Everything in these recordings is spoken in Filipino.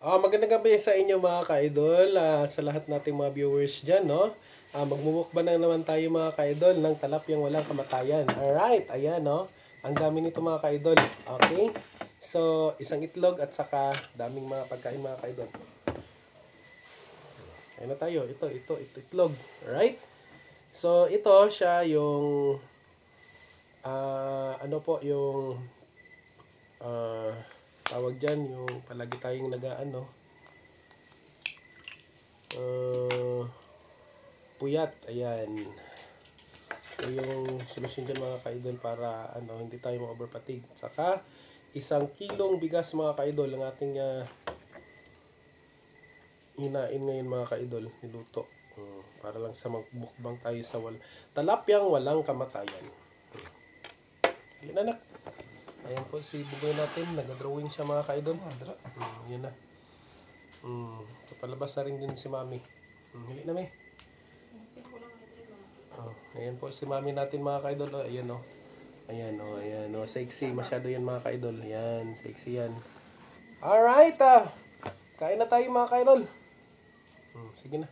Magandang gabi sa inyo mga ka-idol, sa lahat nating mga viewers dyan, no? Magmumukbang na naman tayo mga ka-idol ng talapyang walang kamatayan. Alright, ayan, no? Ang dami nito mga ka-idol, okay? So, isang itlog at saka daming mga pagkain mga ka-idol. Ayan na tayo, ito, itlog. Alright? So, ito siya yung, ano po, yung, tawag dyan, yung palagi tayong nagaano, puyat, ayan. So yung solusyon dyan mga ka-idol para hindi tayo ma-overfatigue. Saka 1 kilong bigas mga ka-idol ang ating hinain ngayon mga ka-idol, niluto. Para lang sa magbukbang tayo sa talapyang walang kamatayan. Ayan anak. Ayan po si bugoy natin, nag-drawing siya mga ka-idol. Yan na. Palabas na rin din si mami. Hili na may. Ayan po si mami natin mga ka-idol. Ayan o. Ayan o. Sexy. Masyado yan mga ka-idol. Ayan. Sexy yan. Alright. Kain na tayo mga ka-idol. Sige na.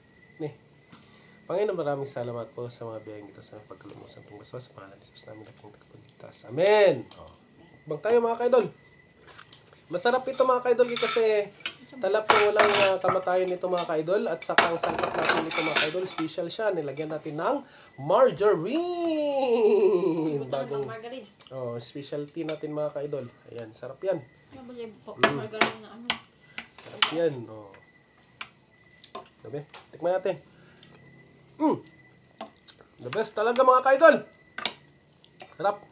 Panginoon, maraming salamat po sa mga biyayang dito sa pagkalumusan ng baswas. Sa pangalan ni Jesus namin aking tagapagligtas. Amen. Bang tayo mga ka-idol. Masarap ito mga ka-idol kasi talapyang walang kamatayan nito mga ka-idol. At saka ang sangkap natin nito mga ka-idol, special siya. Nilagyan natin ng margarine. Bagong specialty natin mga ka-idol. Ayan, sarap yan. Margarine na ano. Sarap yan. Sabi, tikman natin. The best talaga mga ka-idol. Sarap.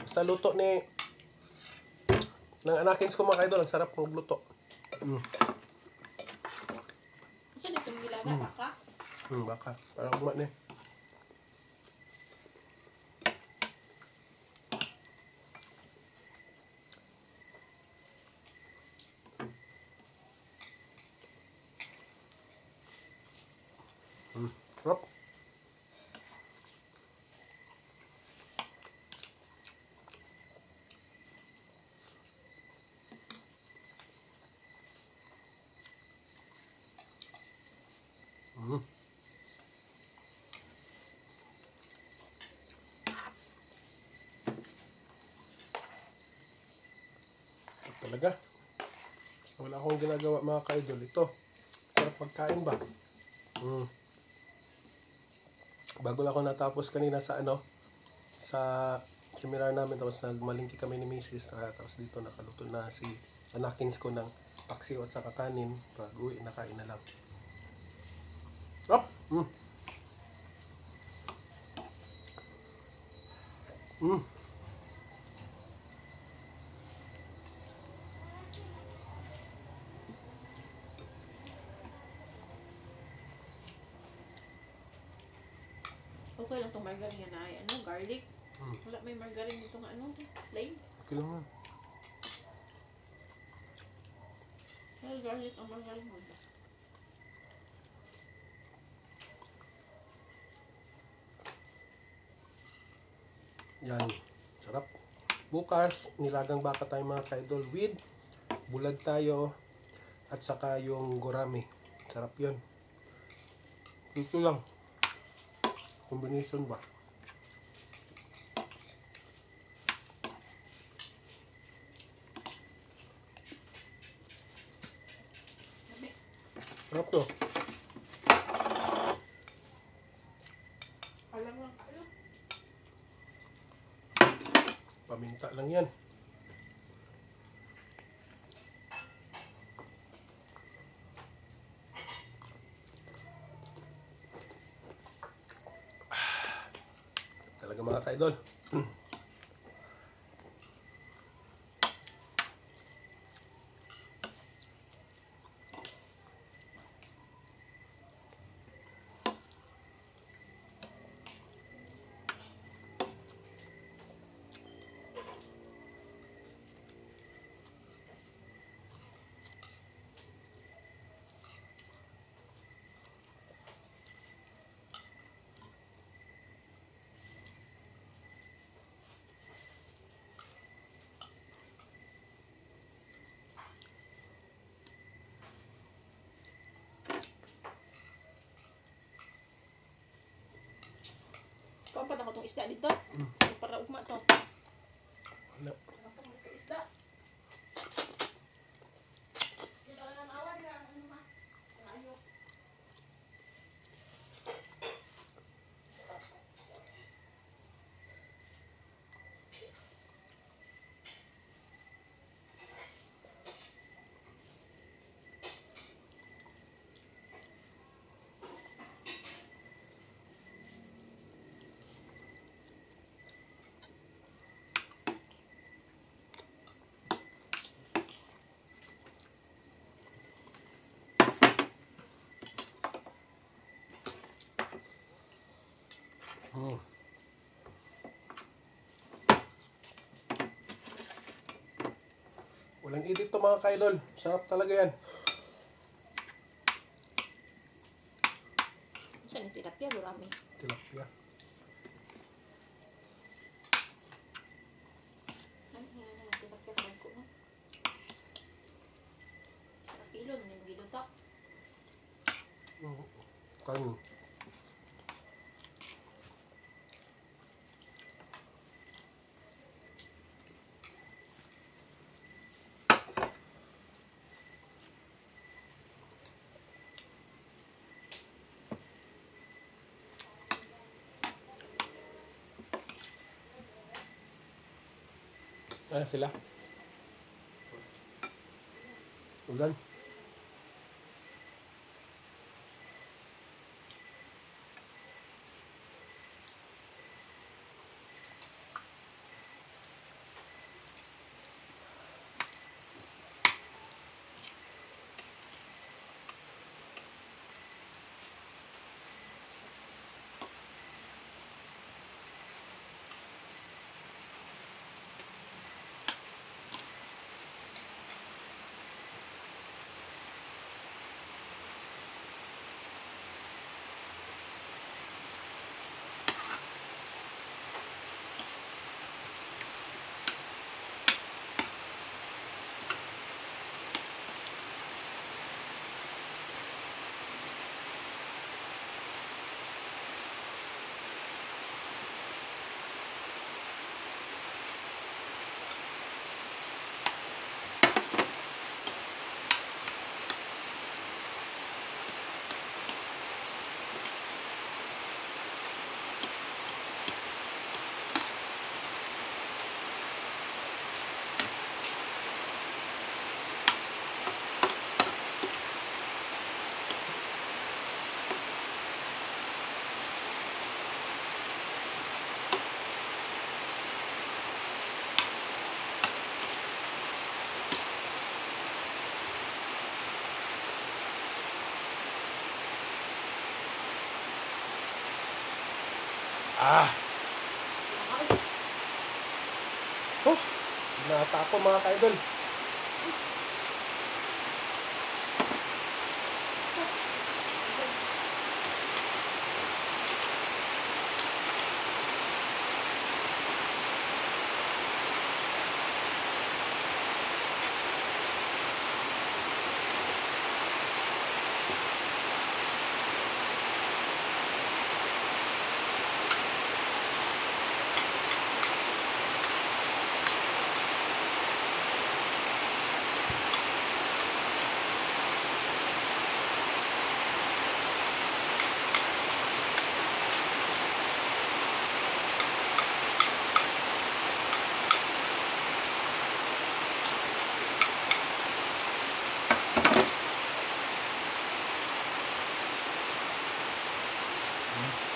Sa luto ng anakins ko mga ka-idol, ang sarap ng luto. Saan itong nilaga? Baka? Baka. Parang kumat na eh. Sarap. Talaga. Wala akong ginagawa mga ka-idol. Ito. Sarap pagkain ba? Bago lang ako natapos kanina sa sa seminar namin, tapos nagmalingki kami ni Mrs. Tapos dito nakaluto na si anakins ko ng paksiw at saka kanin. Pag uwi, nakain na lang. Sarap! Okay lang itong margarine na ay garlic. Wala may margarine dito nga plain. Okay lang nga. Well, garlic ang margarine mo. Yan. Sarap. Bukas, nilagang baka tayo mga ka-idol with bulag tayo at saka yung gurame. Sarap yun. Ito lang. Combination ba? Sarap to. Alam lang kayo. Paminta lang yan. Talaga mga ka-idol. isda dito. Para ugma to. Wala. Isda. Walang edit to mga kaidol. Sarap talaga yan. Saan yung tilapia? Gurami. Tilapia. Tilapia ka ko, no? Sa kilo, yung gilutak. Kanin. Sila. Ulan. Nata ako mga kaidol.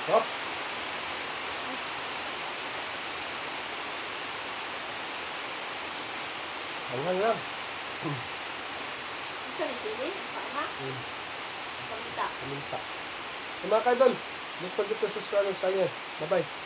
Hop. Hanghang lang. Saan yung sili? Paha? Paminta. Paminta. Mga kaidol, don't forget to subscribe sa channel. Bye-bye.